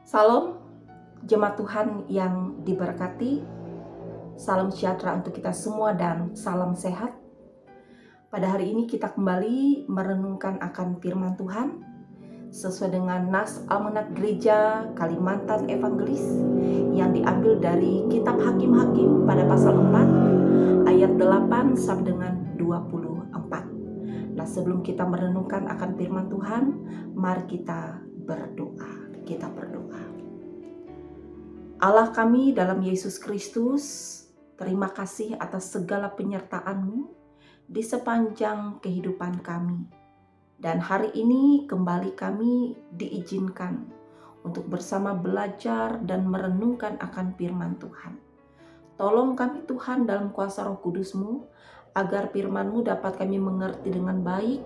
Salam, jemaat Tuhan yang diberkati, salam sejahtera untuk kita semua dan salam sehat. Pada hari ini kita kembali merenungkan akan firman Tuhan sesuai dengan nas Almanak Gereja Kalimantan Evangelis yang diambil dari kitab Hakim-Hakim pada pasal 4 ayat 8 sampai dengan 24. Nah, sebelum kita merenungkan akan firman Tuhan, mari kita berdoa. Allah kami dalam Yesus Kristus, terima kasih atas segala penyertaan-Mu di sepanjang kehidupan kami. Dan hari ini kembali kami diizinkan untuk bersama belajar dan merenungkan akan firman Tuhan. Tolong kami Tuhan dalam kuasa Roh Kudus-Mu, agar firman-Mu dapat kami mengerti dengan baik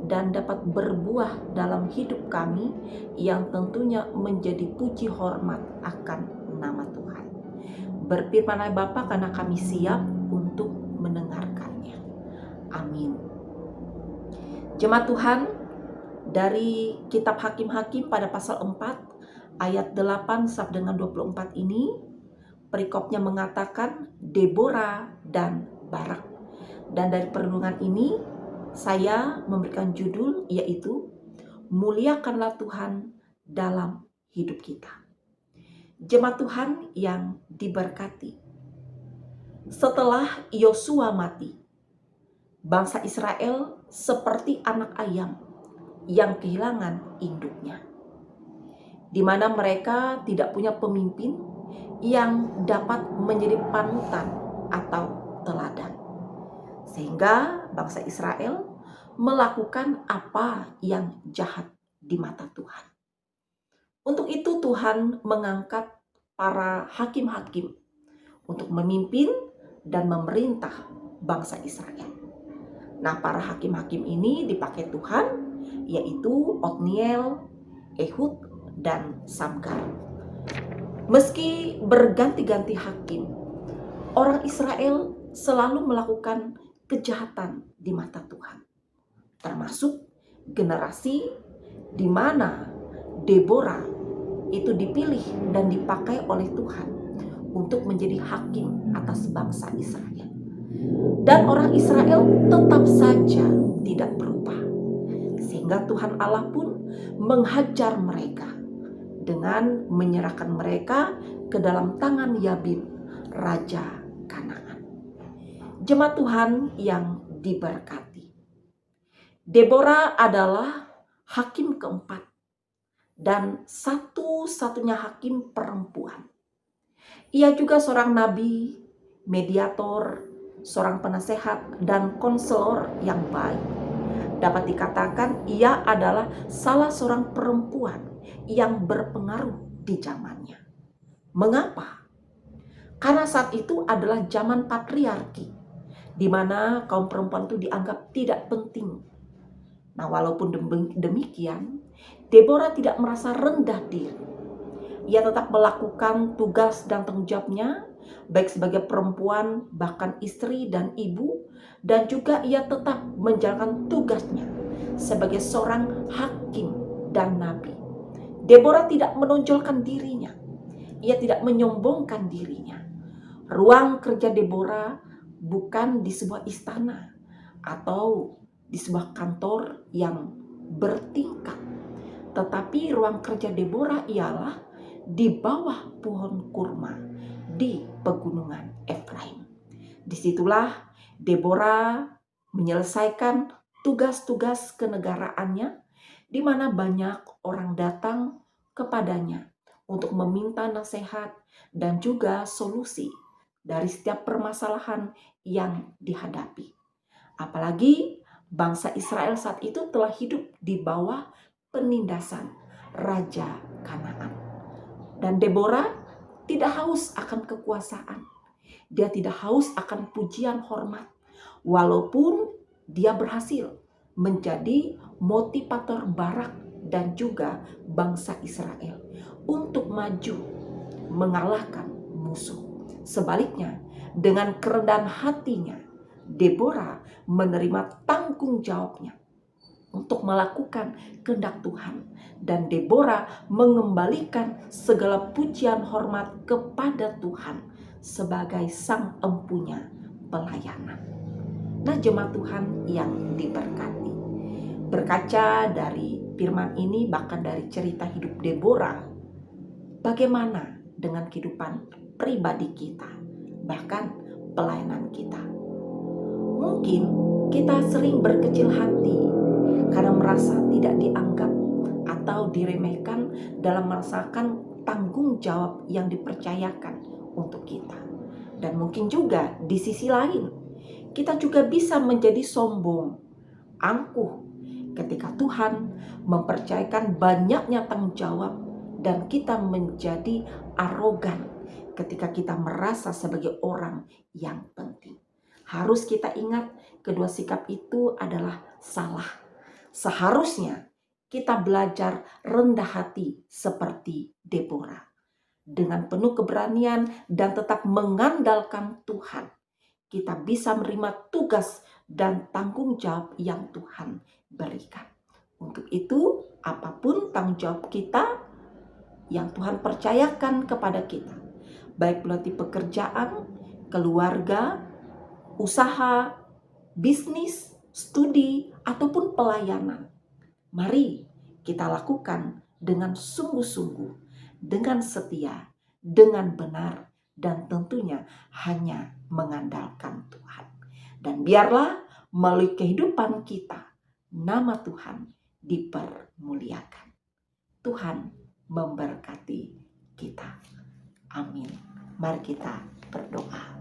dan dapat berbuah dalam hidup kami yang tentunya menjadi puji hormat akan nama Tuhan. Berfirmanlah Bapa, karena kami siap untuk mendengarkannya. Amin. Jemaat Tuhan, dari kitab Hakim-Hakim pada pasal 4 ayat 8 sampai dengan 24 ini, perikopnya mengatakan Deborah dan Barak. Dan dari perenungan ini saya memberikan judul yaitu Muliakanlah Tuhan dalam hidup kita. Jemaat Tuhan yang diberkati, setelah Yosua mati, bangsa Israel seperti anak ayam yang kehilangan induknya, di mana mereka tidak punya pemimpin yang dapat menjadi panutan atau teladan. Sehingga bangsa Israel melakukan apa yang jahat di mata Tuhan. Untuk itu Tuhan mengangkat para hakim-hakim untuk memimpin dan memerintah bangsa Israel. Nah, para hakim-hakim ini dipakai Tuhan, yaitu Otniel, Ehud, dan Samgar. Meski berganti-ganti hakim, orang Israel selalu melakukan kejahatan di mata Tuhan, termasuk generasi di mana Deborah itu dipilih dan dipakai oleh Tuhan untuk menjadi hakim atas bangsa Israel. Dan orang Israel tetap saja tidak berubah, sehingga Tuhan Allah pun menghajar mereka dengan menyerahkan mereka ke dalam tangan Yabin, raja Kanaan. Jemaat Tuhan yang diberkati, Deborah adalah hakim keempat dan satu-satunya hakim perempuan. Ia juga seorang nabi, mediator, seorang penasehat, dan konselor yang baik. Dapat dikatakan ia adalah salah seorang perempuan yang berpengaruh di zamannya. Mengapa? Karena saat itu adalah zaman patriarki, di mana kaum perempuan itu dianggap tidak penting. Nah, walaupun demikian, Deborah tidak merasa rendah diri. Ia tetap melakukan tugas dan tanggung jawabnya, baik sebagai perempuan, bahkan istri dan ibu, dan juga ia tetap menjalankan tugasnya sebagai seorang hakim dan nabi. Deborah tidak menonjolkan dirinya, ia tidak menyombongkan dirinya. Ruang kerja Deborah bukan di sebuah istana atau di sebuah kantor yang bertingkat, tetapi ruang kerja Deborah ialah di bawah pohon kurma di pegunungan Efraim. Disitulah Deborah menyelesaikan tugas-tugas kenegaraannya, di mana banyak orang datang kepadanya untuk meminta nasihat dan juga solusi dari setiap permasalahan yang dihadapi. Apalagi bangsa Israel saat itu telah hidup di bawah penindasan Raja Kanaan. Dan Deborah tidak haus akan kekuasaan. Dia tidak haus akan pujian hormat. Walaupun dia berhasil menjadi motivator Barak dan juga bangsa Israel untuk maju mengalahkan musuh. Sebaliknya, dengan kerendahan hatinya, Deborah menerima tanggung jawabnya untuk melakukan kehendak Tuhan. Dan Deborah mengembalikan segala pujian hormat kepada Tuhan sebagai sang empunya pelayanan. Nah, jemaat Tuhan yang diberkati, berkaca dari firman ini, bahkan dari cerita hidup Deborah, bagaimana dengan kehidupan pribadi kita, bahkan pelayanan kita? Mungkin kita sering berkecil hati karena merasa tidak dianggap atau diremehkan dalam merasakan tanggung jawab yang dipercayakan untuk kita. Dan mungkin juga di sisi lain, kita juga bisa menjadi sombong, angkuh ketika Tuhan mempercayakan banyaknya tanggung jawab dan kita menjadi arogan ketika kita merasa sebagai orang yang penting. Harus kita ingat, kedua sikap itu adalah salah. Seharusnya kita belajar rendah hati seperti Deborah, dengan penuh keberanian dan tetap mengandalkan Tuhan. Kita bisa menerima tugas dan tanggung jawab yang Tuhan berikan. Untuk itu, apapun tanggung jawab kita yang Tuhan percayakan kepada kita, baik melalui pekerjaan, keluarga, usaha, bisnis, studi, ataupun pelayanan, mari kita lakukan dengan sungguh-sungguh, dengan setia, dengan benar, dan tentunya hanya mengandalkan Tuhan. Dan biarlah melalui kehidupan kita, nama Tuhan dipermuliakan. Tuhan memberkati kita. Amin. Mari kita berdoa.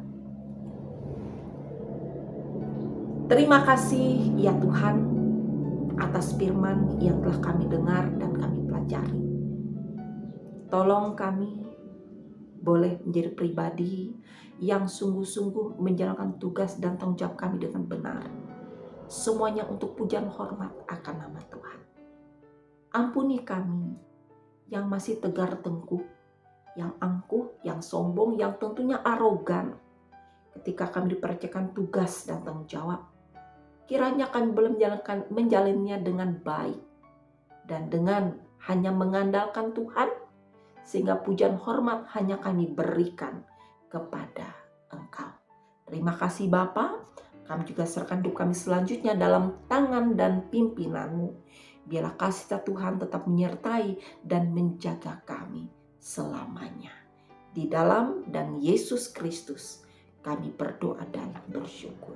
Terima kasih ya Tuhan atas firman yang telah kami dengar dan kami pelajari. Tolong kami boleh menjadi pribadi yang sungguh-sungguh menjalankan tugas dan tanggung jawab kami dengan benar. Semuanya untuk pujian hormat akan nama Tuhan. Ampuni kami yang masih tegar tengkuk, yang angkuh, yang sombong, yang tentunya arogan ketika kami dipercayakan tugas dan tanggung jawab. Kiranya kami belum menjalannya dengan baik dan dengan hanya mengandalkan Tuhan, sehingga pujian hormat hanya kami berikan kepada Engkau. Terima kasih Bapa. Kami juga serahkan hidup kami selanjutnya dalam tangan dan pimpinan-Mu. Biarlah kasih Tuhan tetap menyertai dan menjaga kami selamanya. Di dalam dan Yesus Kristus kami berdoa dan bersyukur.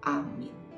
Amin.